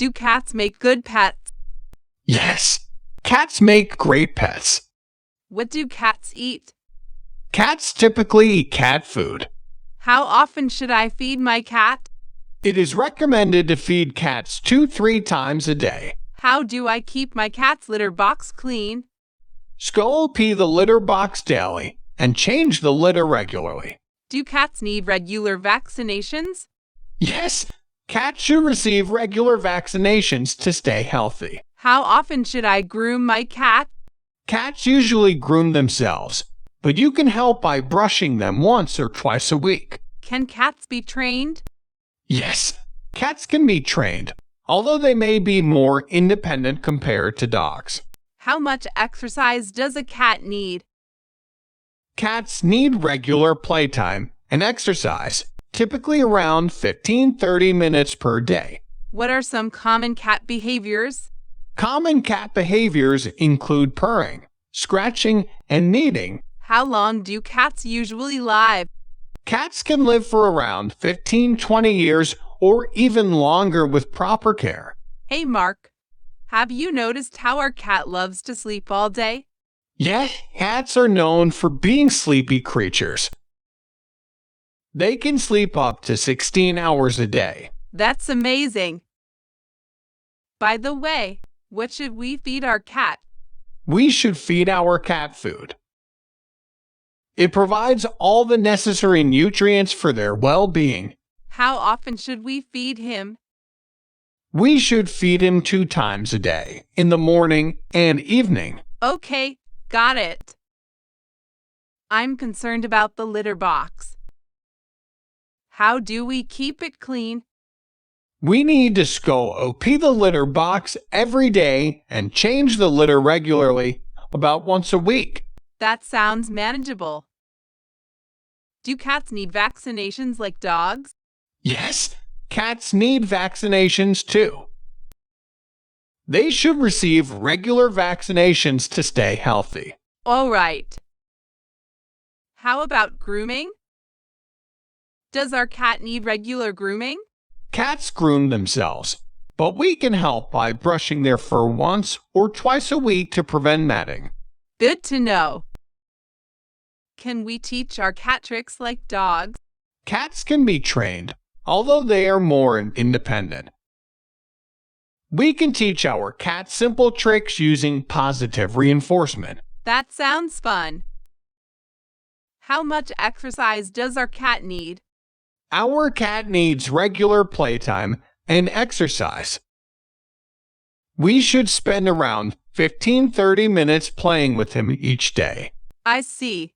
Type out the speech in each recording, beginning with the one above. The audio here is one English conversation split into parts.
Do cats make good pets? Yes, cats make great pets. What do cats eat? Cats typically eat cat food. How often should I feed my cat? It is recommended to feed cats 2-3 times a day. How do I keep my cat's litter box clean? Scop the litter box daily and change the litter regularly. Do cats need regular vaccinations? Yes, cats should receive regular vaccinations to stay healthy. How often should I groom my cat? Cats usually groom themselves, but you can help by brushing them once or twice a week. Can cats be trained? Yes, cats can be trained, although they may be more independent compared to dogs. How much exercise does a cat need? Cats need regular playtime and exercise, typically around 15-30 minutes per day. What are some common cat behaviors? Common cat behaviors include purring, scratching, and kneading. How long do cats usually live? Cats can live for around 15-20 years or even longer with proper care. Hey Mark, have you noticed how our cat loves to sleep all day? Yes, cats are known for being sleepy creatures. They can sleep up to 16 hours a day. That's amazing. By the way, what should we feed our cat? We should feed our cat food. It provides all the necessary nutrients for their well-being. How often should we feed him? We should feed him 2 times a day, in the morning and evening. Okay, got it. I'm concerned about the litter box. How do we keep it clean? We need to scop the litter box every day and change the litter regularly, about once a week. That sounds manageable. Do cats need vaccinations like dogs? Yes, cats need vaccinations too. They should receive regular vaccinations to stay healthy. All right. How about grooming? Does our cat need regular grooming? Cats groom themselves, but we can help by brushing their fur once or twice a week to prevent matting. Good to know. Can we teach our cat tricks like dogs? Cats can be trained, although they are more independent. We can teach our cat simple tricks using positive reinforcement. That sounds fun. How much exercise does our cat need? Our cat needs regular playtime and exercise. We should spend around 15-30 minutes playing with him each day. I see.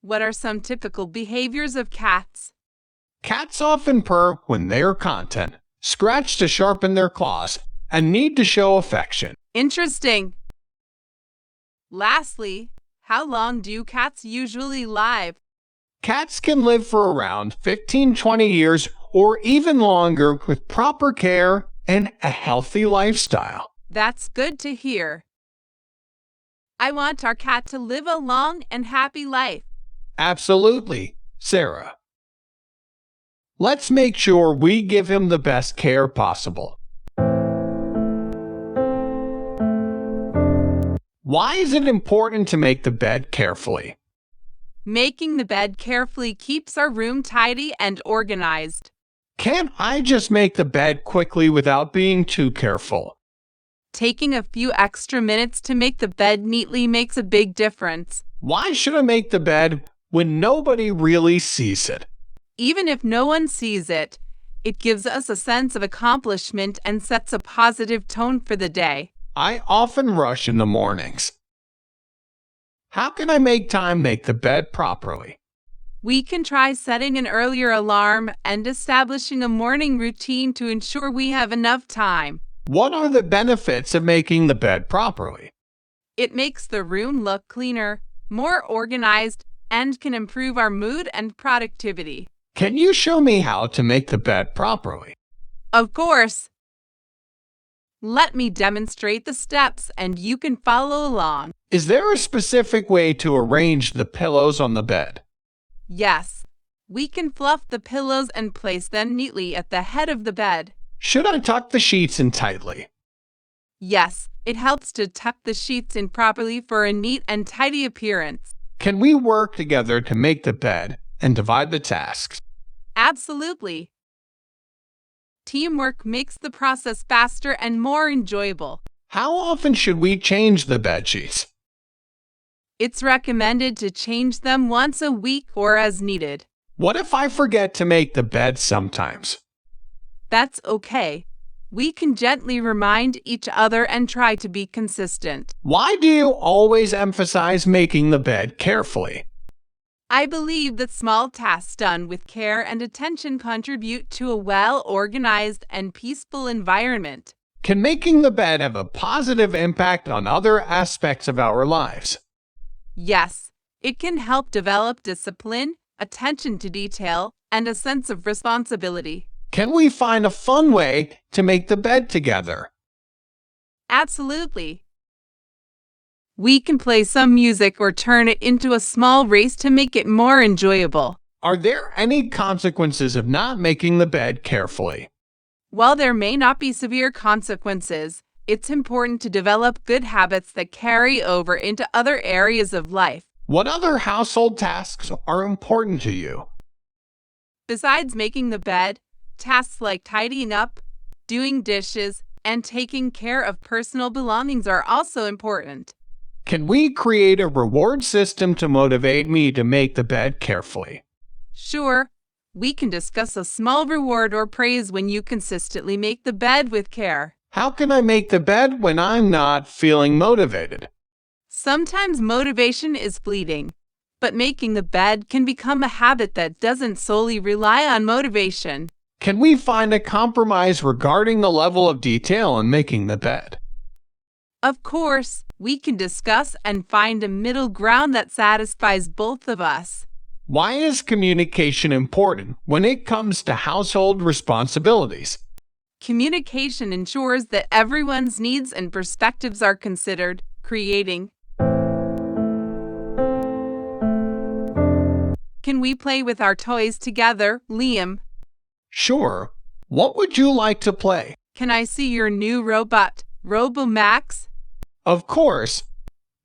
What are some typical behaviors of cats? Cats often purr when they are content, scratch to sharpen their claws, and need to show affection. Interesting. Lastly, how long do cats usually live? Cats can live for around 15-20 years or even longer with proper care and a healthy lifestyle. That's good to hear. I want our cat to live a long and happy life. Absolutely, Sarah. Let's make sure we give him the best care possible. Why is it important to make the bed carefully? Making the bed carefully keeps our room tidy and organized. Can't I just make the bed quickly without being too careful? Taking a few extra minutes to make the bed neatly makes a big difference. Why should I make the bed when nobody really sees it? Even if no one sees it, it gives us a sense of accomplishment and sets a positive tone for the day. I often rush in the mornings. How can I make the bed properly? We can try setting an earlier alarm and establishing a morning routine to ensure we have enough time. What are the benefits of making the bed properly? It makes the room look cleaner, more organized, and can improve our mood and productivity. Can you show me how to make the bed properly? Of course. Let me demonstrate the steps and you can follow along. Is there a specific way to arrange the pillows on the bed? Yes. We can fluff the pillows and place them neatly at the head of the bed. Should I tuck the sheets in tightly? Yes, it helps to tuck the sheets in properly for a neat and tidy appearance. Can we work together to make the bed and divide the tasks? Absolutely. Teamwork makes the process faster and more enjoyable. How often should we change the bed sheets? It's recommended to change them once a week or as needed. What if I forget to make the bed sometimes? That's okay. We can gently remind each other and try to be consistent. Why do you always emphasize making the bed carefully? I believe that small tasks done with care and attention contribute to a well-organized and peaceful environment. Can making the bed have a positive impact on other aspects of our lives? Yes, it can help develop discipline, attention to detail, and a sense of responsibility. Can we find a fun way to make the bed together? Absolutely. We can play some music or turn it into a small race to make it more enjoyable. Are there any consequences of not making the bed carefully? While there may not be severe consequences, it's important to develop good habits that carry over into other areas of life. What other household tasks are important to you? Besides making the bed, tasks like tidying up, doing dishes, and taking care of personal belongings are also important. Can we create a reward system to motivate me to make the bed carefully? Sure, we can discuss a small reward or praise when you consistently make the bed with care. How can I make the bed when I'm not feeling motivated? Sometimes motivation is fleeting, but making the bed can become a habit that doesn't solely rely on motivation. Can we find a compromise regarding the level of detail in making the bed? Of course, we can discuss and find a middle ground that satisfies both of us. Why is communication important when it comes to household responsibilities? Communication ensures that everyone's needs and perspectives are considered, creating. Can we play with our toys together, Liam? Sure. What would you like to play? Can I see your new robot, RoboMax? Of course.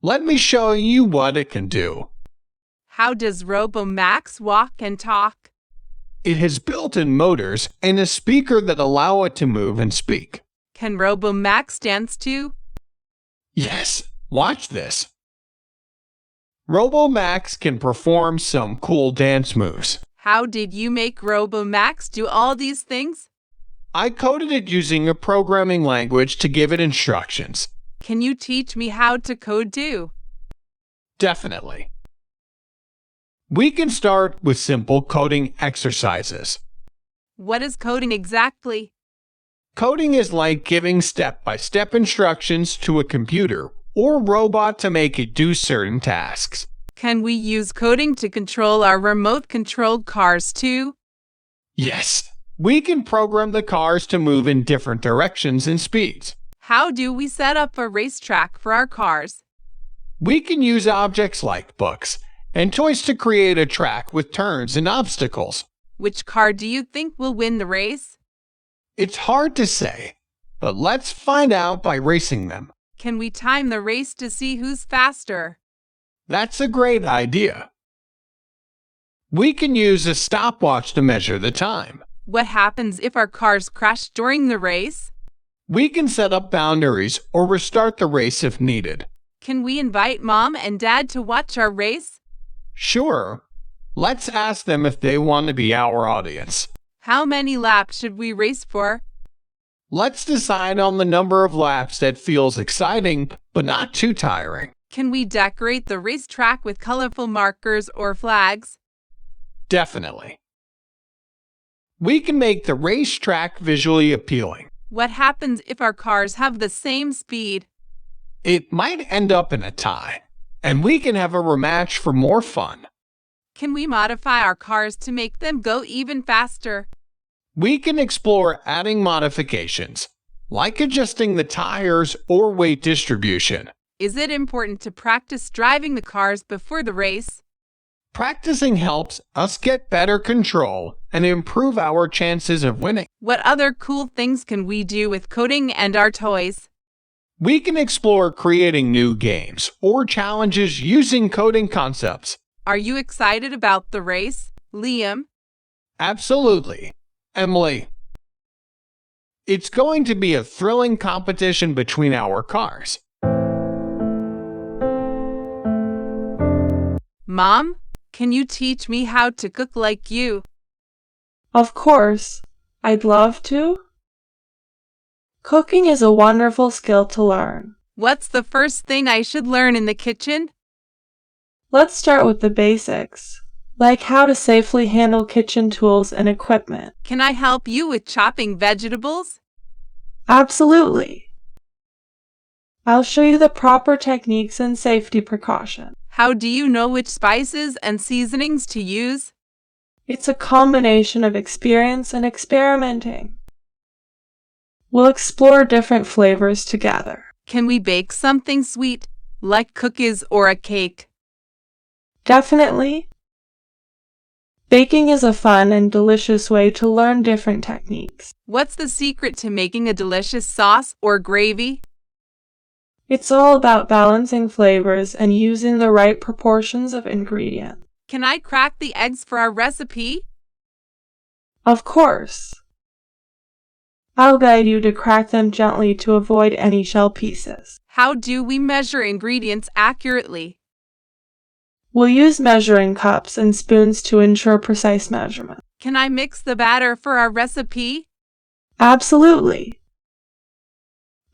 Let me show you what it can do. How does RoboMax walk and talk? It has built-in motors and a speaker that allow it to move and speak. Can RoboMax dance too? Yes, watch this. RoboMax can perform some cool dance moves. How did you make RoboMax do all these things? I coded it using a programming language to give it instructions. Can you teach me how to code too? Definitely. We can start with simple coding exercises. What is coding exactly? Coding is like giving step-by-step instructions to a computer or robot to make it do certain tasks. Can we use coding to control our remote-controlled cars too? Yes, we can program the cars to move in different directions and speeds. How do we set up a racetrack for our cars? We can use objects like books and toys to create a track with turns and obstacles. Which car do you think will win the race? It's hard to say, but let's find out by racing them. Can we time the race to see who's faster? That's a great idea. We can use a stopwatch to measure the time. What happens if our cars crash during the race? We can set up boundaries or restart the race if needed. Can we invite Mom and Dad to watch our race? Sure. Let's ask them if they want to be our audience. How many laps should we race for? Let's decide on the number of laps that feels exciting but not too tiring. Can we decorate the racetrack with colorful markers or flags? Definitely. We can make the racetrack visually appealing. What happens if our cars have the same speed? It might end up in a tie, and we can have a rematch for more fun. Can we modify our cars to make them go even faster? We can explore adding modifications, like adjusting the tires or weight distribution. Is it important to practice driving the cars before the race? Practicing helps us get better control and improve our chances of winning. What other cool things can we do with coding and our toys? We can explore creating new games or challenges using coding concepts. Are you excited about the race, Liam? Absolutely. Emily, it's going to be a thrilling competition between our cars. Mom, can you teach me how to cook like you? Of course, I'd love to. Cooking is a wonderful skill to learn. What's the first thing I should learn in the kitchen? Let's start with the basics, like how to safely handle kitchen tools and equipment. Can I help you with chopping vegetables? Absolutely. I'll show you the proper techniques and safety precautions. How do you know which spices and seasonings to use? It's a combination of experience and experimenting. We'll explore different flavors together. Can we bake something sweet, like cookies or a cake? Definitely. Baking is a fun and delicious way to learn different techniques. What's the secret to making a delicious sauce or gravy? It's all about balancing flavors and using the right proportions of ingredients. Can I crack the eggs for our recipe? Of course. I'll guide you to crack them gently to avoid any shell pieces. How do we measure ingredients accurately? We'll use measuring cups and spoons to ensure precise measurement. Can I mix the batter for our recipe? Absolutely.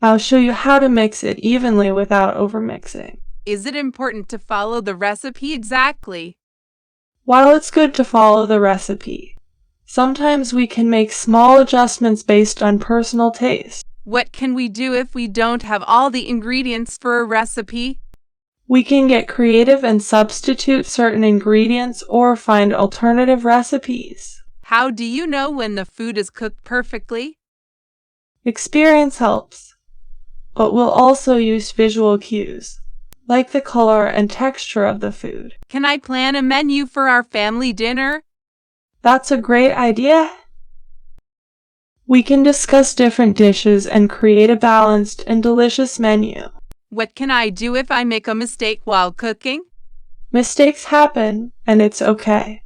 I'll show you how to mix it evenly without overmixing. Is it important to follow the recipe exactly? While it's good to follow the recipe, sometimes we can make small adjustments based on personal taste. What can we do if we don't have all the ingredients for a recipe? We can get creative and substitute certain ingredients or find alternative recipes. How do you know when the food is cooked perfectly? Experience helps, but we'll also use visual cues, like the color and texture of the food. Can I plan a menu for our family dinner? That's a great idea. We can discuss different dishes and create a balanced and delicious menu. What can I do if I make a mistake while cooking? Mistakes happen, and it's okay.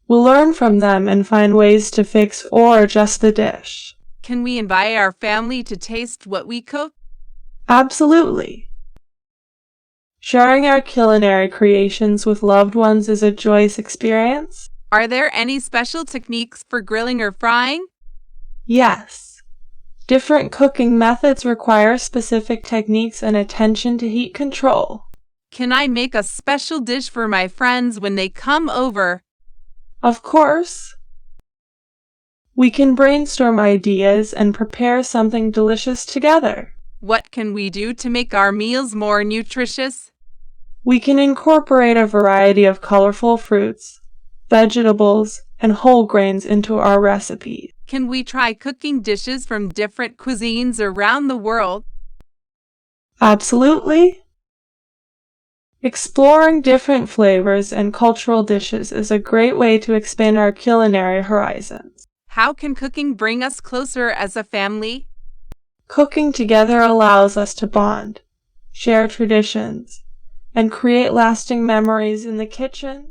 We'll learn from them and find ways to fix or adjust the dish. Can we invite our family to taste what we cook? Absolutely. Sharing our culinary creations with loved ones is a joyous experience. Are there any special techniques for grilling or frying? Yes. Different cooking methods require specific techniques and attention to heat control. Can I make a special dish for my friends when they come over? Of course. We can brainstorm ideas and prepare something delicious together. What can we do to make our meals more nutritious? We can incorporate a variety of colorful fruits, vegetables, and whole grains into our recipes. Can we try cooking dishes from different cuisines around the world? Absolutely. Exploring different flavors and cultural dishes is a great way to expand our culinary horizons. How can cooking bring us closer as a family? Cooking together allows us to bond, share traditions, and create lasting memories in the kitchen.